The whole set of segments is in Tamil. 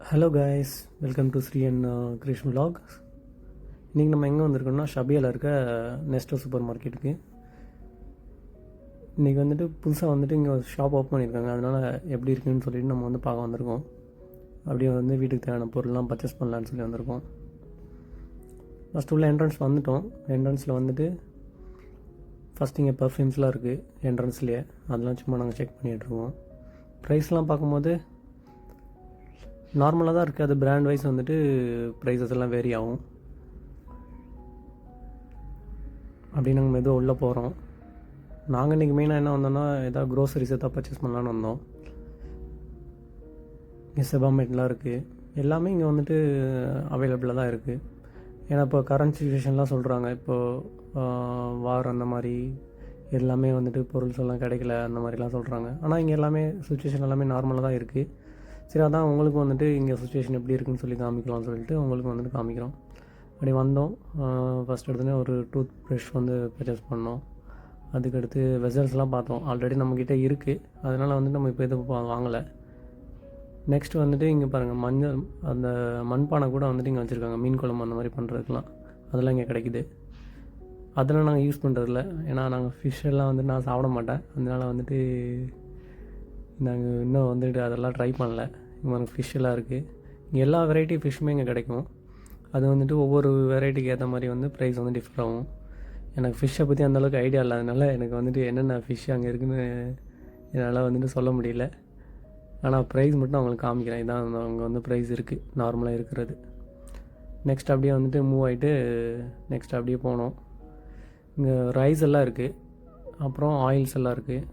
Hello guys, welcome to Sri and Krish vlog. இன்றைக்கி நம்ம எங்கே வந்திருக்கோம்னா ஷபியாவில் இருக்க நெஸ்டோ சூப்பர் மார்க்கெட்டுக்கு. இன்றைக்கி வந்துட்டு புதுசாக வந்துட்டு இங்கே ஒரு ஷாப் ஓப்பன் பண்ணியிருக்காங்க. அதனால் எப்படி இருக்குதுன்னு சொல்லிட்டு நம்ம வந்து பார்க்க வந்திருக்கோம். அப்படியே வந்து வீட்டுக்கு தேவையான பொருள்லாம் பர்ச்சேஸ் பண்ணலான்னு சொல்லி வந்திருக்கோம். ஃபஸ்ட்டு உள்ள என்ட்ரன்ஸ் வந்துவிட்டோம். என்ட்ரன்ஸில் வந்துட்டு ஃபஸ்ட் இங்கே பர்ஃப்யூம்ஸ்லாம் இருக்குது என்ட்ரன்ஸ்லேயே. அதெல்லாம் சும்மா நாங்கள் செக் பண்ணிகிட்ருக்கோம். ப்ரைஸ்லாம் பார்க்கும்போது நார்மலாக தான் இருக்குது. அது பிராண்ட் வைஸ் வந்துட்டு ப்ரைஸஸ் எல்லாம் வேரி ஆகும். அப்படி நாங்கள் மெதுவாக உள்ளே போகிறோம். நாங்கள் இன்றைக்கி மெயினாக என்ன வந்தோம்னா எதாவது க்ரோசரிஸ் எதாவது பர்ச்சேஸ் பண்ணலான்னு வந்தோம். இங்கே செபாமேட்லாம் இருக்குது. எல்லாமே இங்கே வந்துட்டு அவைலபிளாக தான் இருக்குது. ஏன்னா இப்போ கரண்ட் சுச்சுவேஷன்லாம் சொல்கிறாங்க. இப்போது வார் அந்த மாதிரி எல்லாமே வந்துட்டு பொருள்ஸ் எல்லாம் கிடைக்கல அந்த மாதிரிலாம் சொல்கிறாங்க. ஆனால் இங்கே எல்லாமே சுச்சுவேஷன் எல்லாமே நார்மலாக தான் இருக்குது. சரி, அதான் உங்களுக்கு வந்துட்டு இங்கே சுச்சுவேஷன் எப்படி இருக்குன்னு சொல்லி காமிக்கலாம்னு சொல்லிட்டு உங்களுக்கு வந்துட்டு காமிக்கிறோம். அப்படி வந்தோம். ஃபஸ்ட் எடுத்தோடனே ஒரு டூத் ப்ரஷ் வந்து பர்ச்சேஸ் பண்ணோம். அதுக்கடுத்து வெசல்ஸ்லாம் பார்த்தோம். ஆல்ரெடி நம்மக்கிட்ட இருக்குது, அதனால் வந்துட்டு நம்ம இப்போ எதுவும் வாங்கலை. நெக்ஸ்ட் வந்துட்டு இங்கே பாருங்கள், மஞ்சள் அந்த மண்பானை கூட வந்துட்டு இங்கே வச்சுருக்காங்க. மீன் குழம்பு அந்த மாதிரி பண்ணுறதுக்கெலாம் அதெல்லாம் இங்கே கிடைக்குது. அதெல்லாம் நாங்கள் யூஸ் பண்ணுறதில்ல. ஏன்னா நாங்கள் ஃபிஷ் எல்லாம் வந்துட்டு நான் சாப்பிட மாட்டேன். அதனால் வந்துட்டு நாங்கள் இன்னும் வந்துட்டு அதெல்லாம் ட்ரை பண்ணல. இங்கே ஃபிஷ் எல்லாம் இருக்குது. இங்கே எல்லா வெரைட்டி ஃபிஷ்ஷுமே இங்கே கிடைக்கும். அது வந்துட்டு ஒவ்வொரு வெரைட்டிக்கு ஏற்ற மாதிரி வந்து ப்ரைஸ் வந்து டிஃபர் ஆகும். எனக்கு ஃபிஷ்ஷை பற்றி அந்தளவுக்கு ஐடியா இல்லாதனால எனக்கு வந்துட்டு என்னென்ன ஃபிஷ் அங்கே இருக்குதுன்னு என்னால் வந்துட்டு சொல்ல முடியல. ஆனால் ப்ரைஸ் மட்டும் அவங்களுக்கு காமிக்கிறேன். இதான் அங்கே வந்து ப்ரைஸ் இருக்குது நார்மலாக இருக்கிறது. நெக்ஸ்ட் அப்படியே வந்துட்டு மூவ் ஆகிட்டு நெக்ஸ்ட் அப்படியே போனோம். இங்கே ரைஸ் எல்லாம் இருக்குது, அப்புறம் ஆயில்ஸ் எல்லாம் இருக்குது.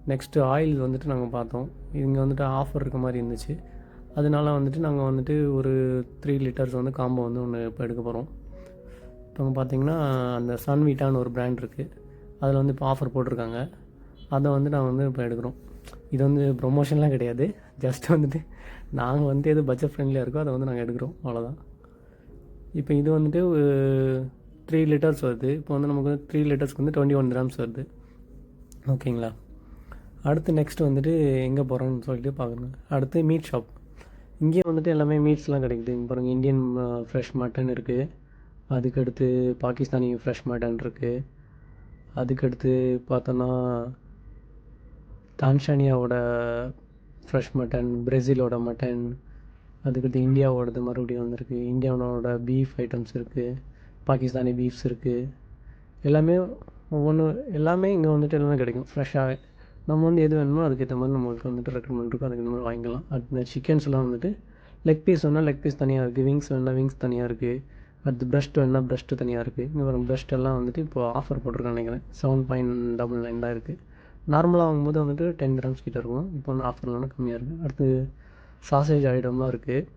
நெக்ஸ்ட்டு ஆயில் வந்துட்டு நாங்கள் பார்த்தோம். இங்கே வந்துட்டு ஆஃபர் இருக்க மாதிரி இருந்துச்சு. அதனால வந்துட்டு நாங்கள் வந்துட்டு ஒரு 3 லிட்டர்ஸ் வந்து காம்போ வந்து ஒன்று இப்போ எடுக்க போகிறோம். இப்போ பார்த்திங்கன்னா அந்த சன்வீட்டான்னு ஒரு பிராண்ட் இருக்குது. அதில் வந்து இப்போ ஆஃபர் போட்டிருக்காங்க. அதை வந்து நான் வந்து இப்போ எடுக்கிறோம். இது வந்து ப்ரொமோஷன்லாம் கிடையாது. ஜஸ்ட் வந்துட்டு நாங்கள் வந்துட்டு எது பட்ஜெட் ஃப்ரெண்ட்லியாக இருக்கோ அதை வந்து நாங்கள் எடுக்கிறோம், அவ்வளோதான். இப்போ இது வந்துட்டு 3 லிட்டர்ஸ் வருது. இப்போ வந்து நமக்கு வந்து 3 லிட்டர்ஸ்க்கு வந்து 21 கிராம்ஸ் வருது. ஓகேங்களா? அடுத்து நெக்ஸ்ட் வந்துட்டு எங்கே போகிறோன்னு சொல்லிட்டு பார்க்குறேங்க. அடுத்து மீட் ஷாப். இங்கேயும் வந்துட்டு எல்லாமே மீட்ஸ்லாம் கிடைக்குது. இங்கே பாருங்கள், இந்தியன் ஃப்ரெஷ் மட்டன் இருக்குது. அதுக்கடுத்து பாகிஸ்தானி ஃப்ரெஷ் மட்டன் இருக்குது. அதுக்கடுத்து பார்த்தோன்னா டான்சானியாவோட ஃப்ரெஷ் மட்டன், பிரேசிலோட மட்டன், அதுக்கடுத்து இந்தியாவோடது மறுபடியும் வந்திருக்கு. இந்தியாவோட பீஃப் ஐட்டம்ஸ் இருக்குது, பாகிஸ்தானி பீஃப்ஸ் இருக்குது. எல்லாமே எல்லாமே இங்கே வந்துட்டு எல்லாமே கிடைக்கும் ஃப்ரெஷ்ஷாகவே. நம்ம வந்து எது வேணுமோ அதுக்கேற்ற மாதிரி நம்மளுக்கு வந்துட்டு ரெக்கமெண்ட் இருக்கும், அதுக்கு மாதிரி வாங்கிக்கலாம். அடுத்த சிக்கன்ஸ்லாம் வந்துட்டு லெக் பீஸ் வேணால் லெக் பீஸ் தனியாக இருக்குது, விங்ஸ் வேணால் விங்ஸ் தனியாக இருக்குது. அடுத்து ப்ரெஸ்ட் வேணால் ப்ரெஸ்ட்டு தனியாக இருக்குது. இங்கே வரும் ப்ரெஸ்ட் எல்லாம் வந்துட்டு இப்போ ஆஃபர் போட்டிருக்கான்னு நினைக்கிறேன். 7.99 தான் இருக்குது. நார்மலாக வாங்கும்போது வந்துட்டு 10 கிராம்ஸ் கிட்டே இருக்கும். இப்போ வந்து ஆஃபர்லாம் கம்மியாக இருக்குது. அடுத்து சாசேஜ் ஐட்டம்லாம் இருக்குது.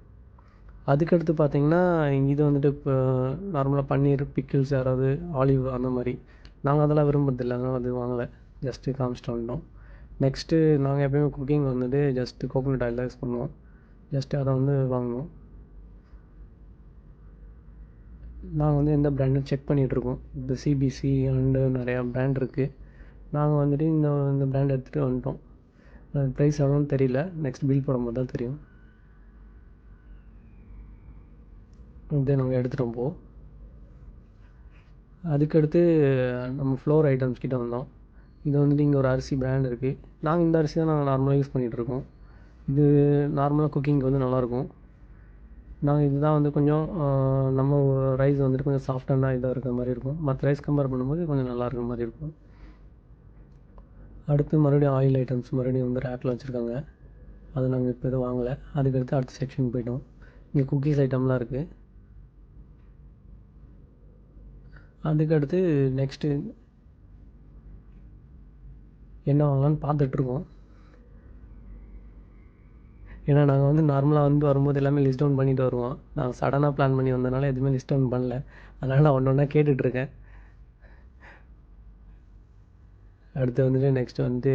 அதுக்கடுத்து பார்த்திங்கன்னா இது வந்துட்டு இப்போ நார்மலாக பன்னீர், பிக்கிள்ஸ், யாராவது ஆலிவ் அந்த மாதிரி. நாங்கள் அதெல்லாம் விரும்புறதில்லை, அதனால் அது வாங்கலை. ஜஸ்ட்டு காமிச்சிட்டு வந்துட்டோம். நெக்ஸ்ட்டு நாங்கள் எப்போயுமே குக்கிங் வந்துட்டு ஜஸ்ட்டு கோகோனட் ஆயில் தான் யூஸ் பண்ணுவோம். ஜஸ்ட்டு அதை வந்து வாங்குவோம். நாங்கள் வந்து எந்த பிராண்டுன்னு செக் பண்ணிகிட்ருக்கோம். இந்த சிபிசி அண்டு நிறையா பிராண்ட் இருக்குது. நாங்கள் வந்துட்டு இந்த பிராண்ட் எடுத்துகிட்டு வந்துட்டோம். ப்ரைஸ் எவ்வளோன்னு தெரியல, நெக்ஸ்ட் பில் போடும்போது தான் தெரியும். இதை நாங்கள் எடுத்துகிட்டு போவோம். அதுக்கடுத்து நம்ம ஃப்ளோர் ஐட்டம்ஸ் கிட்டே வந்தோம். இது வந்துட்டு இங்கே ஒரு அரிசி பிராண்ட் இருக்குது. நாங்கள் இந்த அரிசி தான் நாங்கள் நார்மலாக யூஸ் பண்ணிகிட்ருக்கோம். இது நார்மலாக குக்கிங்க்கு வந்து நல்லாயிருக்கும். நாங்கள் இதுதான் வந்து கொஞ்சம் நம்ம ரைஸ் வந்துட்டு கொஞ்சம் சாஃப்டான இதாக இருக்கிற மாதிரி இருக்கும். மற்ற ரைஸ் கம்பேர் பண்ணும்போது கொஞ்சம் நல்லா இருக்கிற மாதிரி இருக்கும். அடுத்து மறுபடியும் ஆயில் ஐட்டம்ஸ் மறுபடியும் வந்து ரேக்கில் வச்சுருக்காங்க. அதை நாங்கள் இப்போ எதுவும் வாங்கலை. அதுக்கடுத்து அடுத்த செக்ஷன் போய்ட்டோம். இங்கே குக்கீஸ் ஐட்டம்லாம் இருக்குது. அதுக்கடுத்து நெக்ஸ்ட்டு என்ன வாங்கலான்னு பார்த்துட்ருக்கோம். ஏன்னா நாங்கள் வந்து நார்மலாக வந்து வரும்போது எல்லாமே லிஸ்ட் டவுன் பண்ணிட்டு வருவோம். நான் சடனாக பிளான் பண்ணி வந்ததுனால எதுவுமே லிஸ்ட் டவுன் பண்ணல. அதனால் நான் ஒன்றா கேட்டுட்ருக்கேன். அடுத்து வந்துட்டு நெக்ஸ்ட்டு வந்துட்டு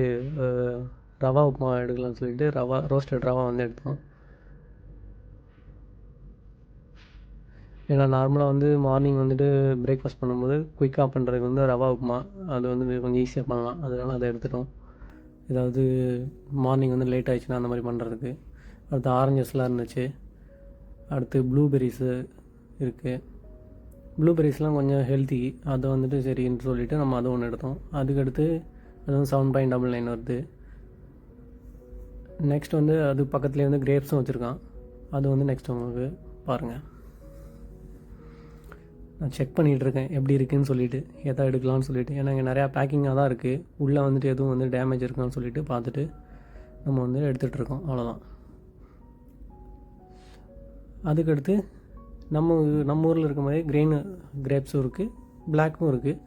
ரவா உப்புமா எடுக்கலாம்னு சொல்லிட்டு ரோஸ்டட் ரவா வந்து எடுத்தோம். ஏன்னா நார்மலாக வந்து மார்னிங் வந்துட்டு பிரேக்ஃபாஸ்ட் பண்ணும்போது குயிக்காக பண்ணுறதுக்கு வந்து ரவா உப்புமா அது வந்து கொஞ்சம் ஈஸியாக பண்ணலாம். அதனால் அதை எடுத்துட்டோம். ஏதாவது மார்னிங் வந்து லேட் ஆகிடுச்சுன்னா அந்த மாதிரி பண்ணுறதுக்கு. அடுத்து ஆரஞ்சஸ்லாம் இருந்துச்சு. அடுத்து ப்ளூபெர்ரிஸு இருக்குது. ப்ளூபெர்ரிஸ்லாம் கொஞ்சம் ஹெல்த்தி, அதை வந்துட்டு சரின்னு சொல்லிவிட்டு நம்ம அதை ஒன்று எடுத்தோம். அதுக்கடுத்து அது வந்து 7.99 வருது. நெக்ஸ்ட் வந்து அது பக்கத்துலேயே வந்து கிரேப்ஸும் வச்சுருக்கான். அது வந்து நெக்ஸ்ட் உங்களுக்கு பாருங்கள். நான் செக் பண்ணிகிட்ருக்கேன் எப்படி இருக்குதுன்னு சொல்லிவிட்டு, எதை எடுக்கலாம்னு சொல்லிவிட்டு. ஏன்னா இங்கே நிறையா பேக்கிங்காக தான் இருக்குது. உள்ளே வந்துட்டு எதுவும் வந்து டேமேஜ் இருக்கான்னு சொல்லிவிட்டு பார்த்துட்டு நம்ம வந்து எடுத்துகிட்ருக்கோம். அவ்வளோதான். அதுக்கடுத்து நம்ம ஊரில் இருக்க மாதிரி க்ரீன் கிரேப்ஸும் இருக்குது, பிளாக்கும் இருக்குது.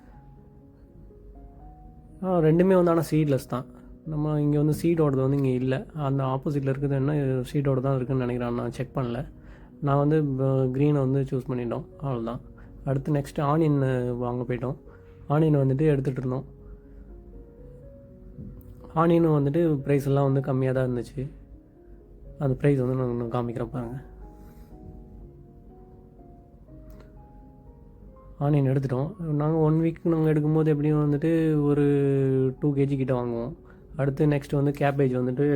ரெண்டுமே வந்து ஆனால் சீட்லெஸ் தான். நம்ம இங்கே வந்து சீடோடது வந்து இங்கே இல்லை. அந்த ஆப்போசிட்டில் இருக்குது என்ன சீடோட தான் இருக்குதுன்னு நினைக்கிறேன். நான் செக் பண்ணல. நான் வந்து க்ரீனை வந்து சூஸ் பண்ணிட்டோம். அவ்வளோதான். அடுத்து நெக்ஸ்ட்டு ஆனியன் வாங்க போயிட்டோம். ஆனியன் வந்துட்டு எடுத்துகிட்டு இருந்தோம். ஆனியனும் வந்துட்டு ப்ரைஸ் எல்லாம் வந்து கம்மியாக தான் இருந்துச்சு. அந்த ப்ரைஸ் வந்து நான் காமிக்கிறேன் பாருங்கள். ஆனியன் எடுத்துட்டோம். நாங்கள் 1 வீக் நாங்கள் எடுக்கும்போது எப்படியும் வந்துட்டு ஒரு 2 kg கிட்ட வாங்குவோம். அடுத்து நெக்ஸ்ட்டு வந்து கேபேஜ் வந்துட்டு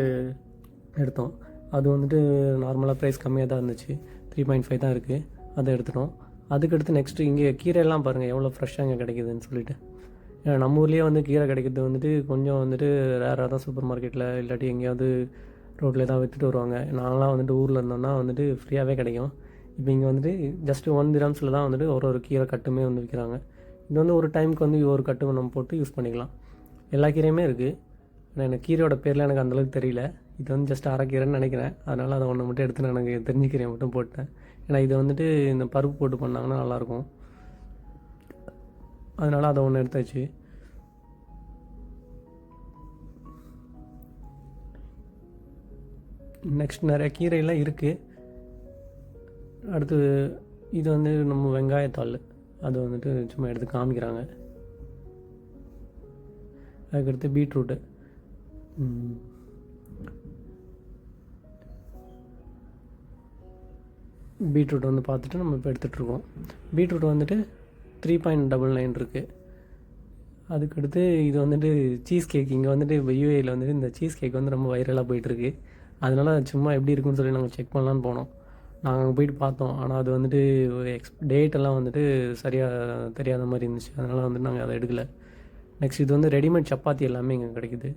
எடுத்தோம். அது வந்துட்டு நார்மலாக ப்ரைஸ் கம்மியாக தான் இருந்துச்சு. 3.5 தான் இருக்குது. அதை எடுத்துட்டோம். அதுக்கடுத்து நெக்ஸ்ட்டு இங்கே கீரையெல்லாம் பாருங்கள் எவ்வளோ ஃப்ரெஷ்ஷாக இங்கே கிடைக்குதுன்னு சொல்லிட்டு. ஏன்னா நம்ம ஊர்லேயே வந்து கீரை கிடைக்கிறது வந்துட்டு கொஞ்சம் வந்துட்டு ரேராக தான் சூப்பர் மார்க்கெட்டில் இல்லாட்டி எங்கேயாவது ரோட்டில் தான் விற்றுட்டு வருவாங்க. நாங்களாம் வந்துட்டு ஊரில் இருந்தோம்னா வந்துட்டு ஃப்ரீயாகவே கிடைக்கும். இப்போ இங்கே வந்துட்டு ஜஸ்ட்டு 1 dirhams தான் வந்துட்டு ஒரு கீரை கட்டுமே வந்து விற்கிறாங்க. இது வந்து ஒரு டைமுக்கு வந்து ஒரு கட்டு நம்ம போட்டு யூஸ் பண்ணிக்கலாம். எல்லா கீரையுமே இருக்குது. ஆனால் எனக்கு கீரையோட பேரில் எனக்கு அந்தளவுக்கு தெரியல. இது வந்து ஜஸ்ட் அரைக்கீரைன்னு நினைக்கிறேன். அதனால் அதை ஒன்று மட்டும் எடுத்து நான் எனக்கு தெரிஞ்ச கீரையை மட்டும் போட்டேன். ஏன்னா இது வந்துட்டு இந்த பருப்பு போட்டு பண்ணாங்கன்னா நல்லாயிருக்கும். அதனால் அதை ஒன்று எடுத்தாச்சு. நெக்ஸ்ட் நிறைய கீரையெல்லாம் இருக்குது. அடுத்து இது வந்து நம்ம வெங்காயத்தாள், அது வந்துட்டு சும்மா எடுத்து காமிக்கிறாங்க. அதுக்கடுத்து பீட்ரூட்டு, பீட்ரூட் வந்து பார்த்துட்டு நம்ம இப்போ எடுத்துகிட்ருக்கோம். பீட்ரூட் வந்துட்டு 3.99 இருக்குது. அதுக்கடுத்து இது வந்துட்டு சீஸ் கேக். இங்கே வந்துட்டு இப்போ யூஏயில் வந்துட்டு இந்த சீஸ் கேக் வந்து ரொம்ப வைரலாக போயிட்டுருக்கு. அதனால் சும்மா எப்படி இருக்குன்னு சொல்லி நாங்கள் செக் பண்ணலான்னு போனோம். நாங்கள் அங்கே போயிட்டு பார்த்தோம். ஆனால் அது வந்துட்டு டேட்டெல்லாம் வந்துட்டு சரியாக தெரியாத மாதிரி இருந்துச்சு. அதனால் வந்துட்டு நாங்கள் அதை எடுக்கலை. நெக்ஸ்ட் இது வந்து ரெடிமேட் சப்பாத்தி எல்லாமே இங்கே கிடைக்குது.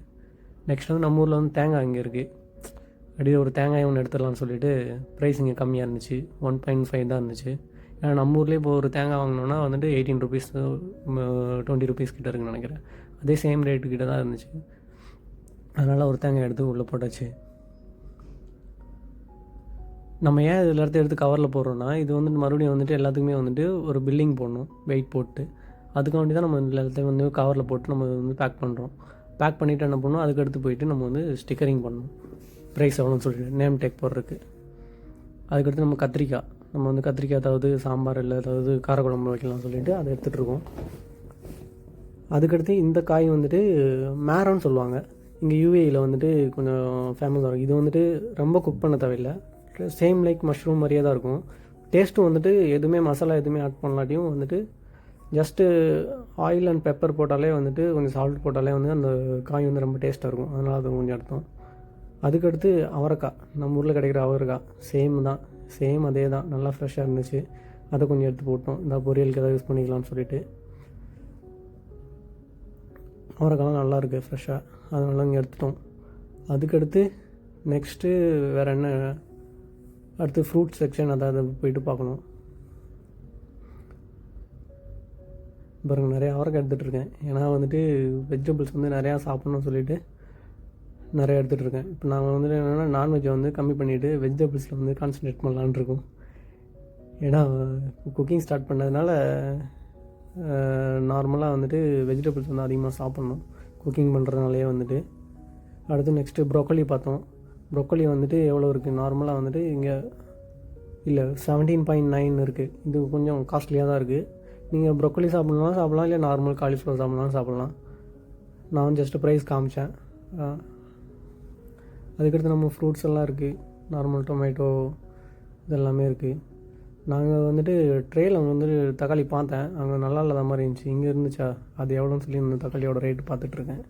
நெக்ஸ்ட் வந்து நம்ம ஊரில் வந்து தேங்காய் இங்கே இருக்குது. அப்படியே ஒரு தேங்காய் ஒன்று எடுத்துடலான்னு சொல்லிட்டு ப்ரைஸ் இங்கே கம்மியாக இருந்துச்சு. 1.5 தான் இருந்துச்சு. ஏன்னா நம்ம ஊர்லேயே இப்போ ஒரு தேங்காய் வாங்கினோன்னா வந்துட்டு 18 rupees 20 rupees கிட்ட இருக்குன்னு நினைக்கிறேன். அதே சேம் ரேட்டு கிட்ட தான் இருந்துச்சு. அதனால் ஒரு தேங்காய் எடுத்து உள்ளே போட்டாச்சு. நம்ம ஏன் இதில் எடுத்து கவரில் போடுறோன்னா, இது வந்துட்டு மறுபடியும் வந்துட்டு எல்லாத்துக்குமே வந்துட்டு ஒரு பில்லிங் போடணும், வெயிட் போட்டு. அதுக்கு வேண்டி தான் நம்ம எல்லாத்தையும் வந்து கவரில் போட்டு நம்ம வந்து பேக் பண்ணுறோம். பேக் பண்ணிவிட்டு என்ன பண்ணணும், அதுக்கடுத்து போயிட்டு நம்ம வந்து ஸ்டிக்கரிங் பண்ணணும், ப்ரைஸ் எவ்வளோன்னு சொல்லிட்டு நேம் டேக் போடுறதுக்கு. அதுக்கடுத்து நம்ம கத்திரிக்காய், நம்ம வந்து கத்திரிக்காய் ஏதாவது சாம்பார் இல்லை ஏதாவது காரக்குழம்பு வைக்கலாம்னு சொல்லிட்டு அதை எடுத்துகிட்ருக்கோம். அதுக்கடுத்து இந்த காய் வந்துட்டு மேரோன்னு சொல்லுவாங்க. இங்கே யூஏயில் வந்துட்டு கொஞ்சம் ஃபேமஸாக இருக்கும். இது வந்துட்டு ரொம்ப குக் பண்ண தேவையில்லை. சேம் லைக் மஷ்ரூம் மாதிரியே தான் இருக்கும். டேஸ்ட்டும் வந்துட்டு எதுவுமே மசாலா எதுவுமே ஆட் பண்ணலாட்டியும் வந்துட்டு ஜஸ்ட்டு ஆயில் அண்ட் பெப்பர் போட்டாலே வந்துட்டு கொஞ்சம் சால்ட் போட்டாலே வந்து அந்த காய் வந்து ரொம்ப டேஸ்ட்டாக இருக்கும். அதனால் அது கொஞ்சம் எடுத்தோம். அதுக்கடுத்து அவரைக்காய், நம்ம ஊரில் கிடைக்கிற அவரைக்காய் சேம் அதே தான், நல்லா ஃப்ரெஷ்ஷாக இருந்துச்சு. அதை கொஞ்சம் எடுத்து போட்டோம். இந்த பொரியலுக்கு எதாவது யூஸ் பண்ணிக்கலாம்னு சொல்லிட்டு. அவரைக்காய்லாம் நல்லாயிருக்கு ஃப்ரெஷ்ஷாக, அதனால இங்கே எடுத்துட்டோம். அதுக்கடுத்து நெக்ஸ்ட்டு வேறு என்ன, அடுத்து ஃப்ரூட் செக்ஷன், அதாவது போயிட்டு பார்க்கணும். பாருங்கள் நிறையா அவரைக்காய் எடுத்துகிட்ருக்கேன். ஏன்னா வந்துட்டு வெஜிடபிள்ஸ் வந்து நிறையா சாப்பிட்ணுன்னு சொல்லிவிட்டு நிறையா எடுத்துகிட்ருக்கேன். இப்போ நாங்கள் வந்துட்டு என்னென்னா நான்வெஜ்ஜை வந்து கம்மி பண்ணிவிட்டு வெஜிடபிள்ஸில் வந்து கான்சன்ட்ரேட் பண்ணலான்னு இருக்கோம். ஏன்னா குக்கிங் ஸ்டார்ட் பண்ணதுனால நார்மலாக வந்துட்டு வெஜிடபிள்ஸ் வந்து அதிகமாக சாப்பிட்ணும் குக்கிங் பண்ணுறதுனாலே வந்துட்டு. அடுத்து நெக்ஸ்ட்டு ப்ரோக்கோலி பார்த்தோம். ப்ரோக்கோலி வந்துட்டு எவ்வளோ இருக்குது, நார்மலாக வந்துட்டு இங்கே இல்லை 17.9 இருக்குது. இது கொஞ்சம் காஸ்ட்லியாக தான் இருக்குது. நீங்கள் ப்ரோக்கோலி சாப்பிட்லாம், இல்லை நார்மல் காலிஃப்ளவர் சாப்பிட்லாம். நான் ஜஸ்ட்டு ப்ரைஸ் காமிச்சேன். அதுக்கடுத்து நம்ம ஃப்ரூட்ஸ் எல்லாம் இருக்குது. நார்மல் டொமேட்டோ இதெல்லாமே இருக்குது. நாங்கள் வந்துட்டு ட்ரேயில் வந்துட்டு தக்காளி பார்த்தேன், அங்கே நல்லா இல்லாத மாதிரி இருந்துச்சு. இங்கே இருந்துச்சா, அது எவ்வளோன்னு சொல்லி இந்த தக்காளியோட ரேட்டு பார்த்துட்ருக்கேன்.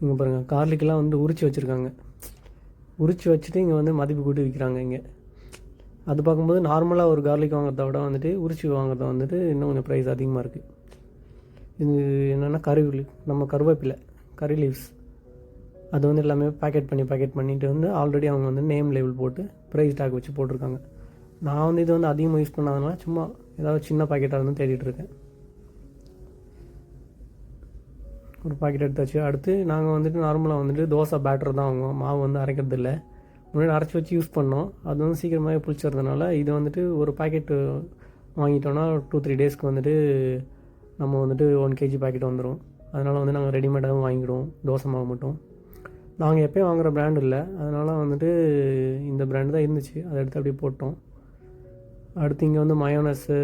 இங்கே பாருங்கள், கார்லிக்கெலாம் வந்து உரித்து வச்சுருக்காங்க. உரித்து வச்சுட்டு இங்கே வந்து மதிப்பு கூட்டி விற்கிறாங்க. இங்கே அது பார்க்கும்போது நார்மலாக ஒரு கார்லிக் வாங்குறத விட வந்துட்டு உரிச்சி வாங்குறத வந்துட்டு இன்னும் கொஞ்சம் ப்ரைஸ் அதிகமாக இருக்குது. இது என்னென்னா நம்ம கருவேப்பிலை கறி லீவ்ஸ் அது வந்து எல்லாமே பேக்கெட் பண்ணிவிட்டு வந்து ஆல்ரெடி அவங்க வந்து நேம் லேபிள் போட்டு ப்ரைஸ் டேக் வச்சு போட்டிருக்காங்க. நான் வந்து இது வந்து அதிகமாக யூஸ் பண்ணாதனால சும்மா ஏதாவது சின்ன பாக்கெட்டாக இருந்து தேடிட்டு இருக்கேன். ஒரு பாக்கெட் எடுத்தாச்சு. அடுத்து நாங்கள் வந்துட்டு நார்மலாக வந்துட்டு தோசை பேட்டர் தான் வாங்குவோம். மாவு வந்து அரைக்கிறது இல்லை. முன்னாடி அரைச்சி வச்சு யூஸ் பண்ணோம். அது வந்து சீக்கிரமாகவே புளிச்சறதுனால இது வந்துட்டு ஒரு பாக்கெட்டு வாங்கிட்டோன்னா 2-3 டேஸ்க்கு வந்துட்டு நம்ம வந்துட்டு 1 kg பாக்கெட் வந்துடும். அதனால் வந்து நாங்கள் ரெடிமேடாகவும் வாங்கிடுவோம் தோசை மாவு மட்டும். நாங்கள் எப்போயும் வாங்குகிற பிராண்ட் இல்லை, அதனால் வந்துட்டு இந்த பிராண்டு தான் இருந்துச்சு. அதை எடுத்து அப்படியே போட்டோம். அடுத்து இங்கே வந்து மயோனஸு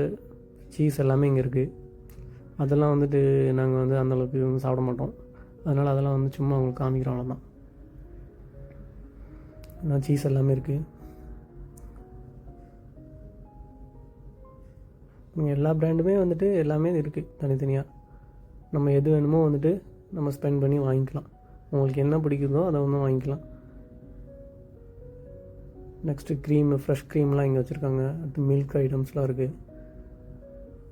சீஸ் எல்லாமே இங்கே இருக்குது. அதெல்லாம் வந்துட்டு நாங்கள் வந்து அந்தளவுக்கு வந்து சாப்பிட மாட்டோம். அதனால் அதெல்லாம் வந்து சும்மா அவங்களுக்கு காமிக்கிறோம், அவ்வளோதான். ஆனால் சீஸ் எல்லாமே இருக்குது. இங்கே எல்லா பிராண்டுமே வந்துட்டு எல்லாமே இருக்குது தனித்தனியாக. நம்ம எது வேணுமோ வந்துட்டு நம்ம ஸ்பெண்ட் பண்ணி வாங்கிக்கலாம். உங்களுக்கு என்ன பிடிக்குதோ அதை வந்து வாங்கிக்கலாம். நெக்ஸ்ட்டு ஃப்ரெஷ் க்ரீம்லாம் இங்கே வச்சுருக்காங்க. அடுத்து மில்க் ஐட்டம்ஸ்லாம் இருக்குது.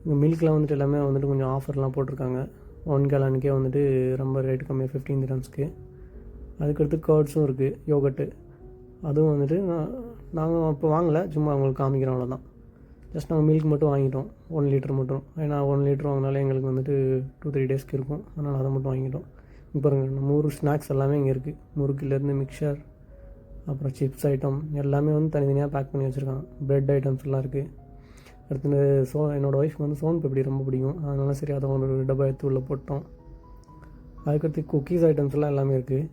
இங்கே மில்க்லாம் வந்துட்டு எல்லாமே வந்துட்டு கொஞ்சம் ஆஃபர்லாம் போட்டிருக்காங்க. 1 gallonக்கே வந்துட்டு ரொம்ப ரேட்டு கம்மியாக 15 dirhamsக்கு. அதுக்கடுத்து கர்ட்ஸும் இருக்குது, யோகட்டு. அதுவும் வந்துட்டு நாங்கள் அப்போ வாங்கலை, சும்மா அவங்களுக்கு காமிக்கிறோம், அவ்வளோதான். ஜஸ்ட் நாங்கள் மில்க் மட்டும் வாங்கிட்டோம், 1 liter மட்டும். ஏன்னா 1 liter வாங்கினாலே எங்களுக்கு வந்துட்டு 2-3 டேஸ்க்கு இருக்கும். அதனால் அதை மட்டும் வாங்கிட்டோம். இப்போ பாருங்கள், நம்ம ஊர் ஸ்நாக்ஸ் எல்லாமே இங்கே இருக்குது. முறுக்குலேருந்து மிக்சர், அப்புறம் சிப்ஸ் ஐட்டம் எல்லாமே வந்து தனித்தனியாக பேக் பண்ணி வச்சுருக்காங்க. ப்ரெட் ஐட்டம்ஸ் எல்லாம் இருக்குது. அடுத்து என்னோடய ஒய்ஃப்க்கு வந்து சோன் பப்படி ரொம்ப பிடிக்கும். அதனால சரி அதை ஒரு டப்பா எடுத்து உள்ளே போட்டோம். அதுக்கடுத்து குக்கீஸ் ஐட்டம்ஸ்லாம் எல்லாமே இருக்குது.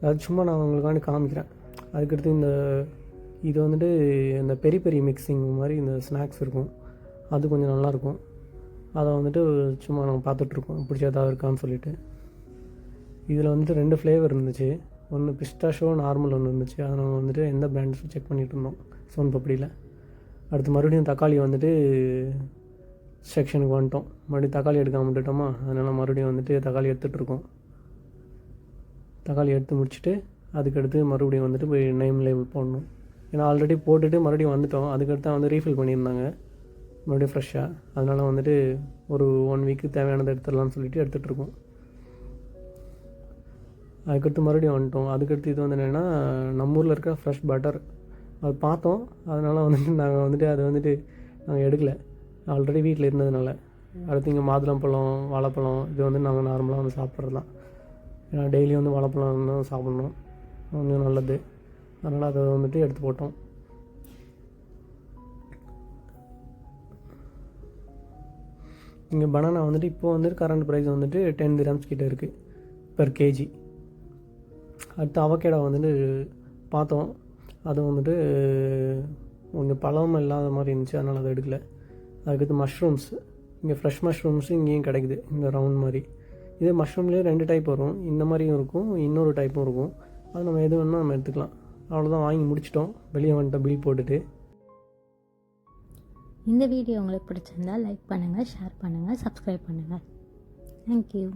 அது சும்மா நான் உங்களுக்காண்டி காமிக்கிறேன். அதுக்கடுத்து இது வந்துட்டு இந்த பெரிய மிக்சிங் மாதிரி இந்த ஸ்நாக்ஸ் இருக்கும். அது கொஞ்சம் நல்லாயிருக்கும். அதை வந்துட்டு சும்மா நாங்கள் பார்த்துட்ருக்கோம், பிடிச்ச ஏதாவது இருக்கான்னு சொல்லிவிட்டு. இதில் வந்துட்டு 2 ஃப்ளேவர் இருந்துச்சு. ஒன்று பிஸ்டாஷோ, நார்மல் ஒன்று இருந்துச்சு. அதை நம்ம வந்துட்டு எந்த பிராண்ட்ஸ் செக் பண்ணிகிட்டு இருந்தோம் சோன் பப்படியில். அடுத்து மறுபடியும் தக்காளி வந்துட்டு செக்ஷனுக்கு வந்துட்டோம். மறுபடியும் தக்காளி எடுக்காமல் விட்டுட்டோமா, அதனால் மறுபடியும் வந்துட்டு தக்காளி எடுத்துகிட்ருக்கோம். தக்காளி எடுத்து முடிச்சுட்டு அதுக்கடுத்து மறுபடியும் வந்துட்டு போய் நேம் லேபிள் போடணும். ஏன்னா ஆல்ரெடி போட்டுட்டு மறுபடியும் வந்துவிட்டோம். அதுக்கடுத்து வந்து ரீஃபில் பண்ணியிருந்தாங்க மறுபடியும் ஃப்ரெஷ்ஷாக. அதனால் வந்துட்டு ஒரு 1 வீக்கு தேவையானதை எடுத்துடலாம்னு சொல்லிட்டு எடுத்துகிட்ருக்கோம். அதுக்கடுத்து மறுபடியும் வந்துட்டோம். அதுக்கடுத்து இது வந்து என்னென்னா நம்ம ஊரில் இருக்க ஃப்ரெஷ் பட்டர். அது பார்த்தோம், அதனால் வந்துட்டு நாங்கள் வந்துட்டு அதை வந்துட்டு நாங்கள் எடுக்கலை, ஆல்ரெடி வீட்டில் இருந்ததுனால. அடுத்து இங்கே மாதுளம்பழம், வாழைப்பழம் இது வந்து நாங்கள் நார்மலாக வந்து சாப்பிட்றது தான். ஏன்னா டெய்லியும் வந்து வாழைப்பழம் தான் சாப்பிட்ணும், கொஞ்சம் நல்லது. அதனால் அதை வந்துட்டு எடுத்து போட்டோம். இங்கே பனானா வந்துட்டு இப்போது வந்துட்டு கரண்ட் ப்ரைஸ் வந்துட்டு 10 dirhams கிட்டே இருக்குது per kg. அடுத்து அவகேடோ வந்துட்டு பார்த்தோம், அது வந்துட்டு கொஞ்சம் பழம் இல்லாத மாதிரி இருந்துச்சு, அதனால் அதை எடுக்கலை. அதுக்கடுத்து மஷ்ரூம்ஸ், இங்கே ஃப்ரெஷ் மஷ்ரூம்ஸு இங்கேயும் கிடைக்குது, இங்கே ரவுண்ட் மாதிரி. இதே மஷ்ரூம்லேயே 2 டைப் வரும், இந்த மாதிரியும் இருக்கும், இன்னொரு டைப்பும் இருக்கும். அது நம்ம எது வேணுமோ நம்ம எடுத்துக்கலாம். அவ்வளோதான், வாங்கி முடிச்சிட்டோம், வெளியே வந்துட்டோம் பில் போட்டுட்டு. இந்த வீடியோ உங்களுக்கு பிடிச்சிருந்தால் லைக் பண்ணுங்கள், ஷேர் பண்ணுங்கள், சப்ஸ்கிரைப் பண்ணுங்கள். தேங்க்யூ.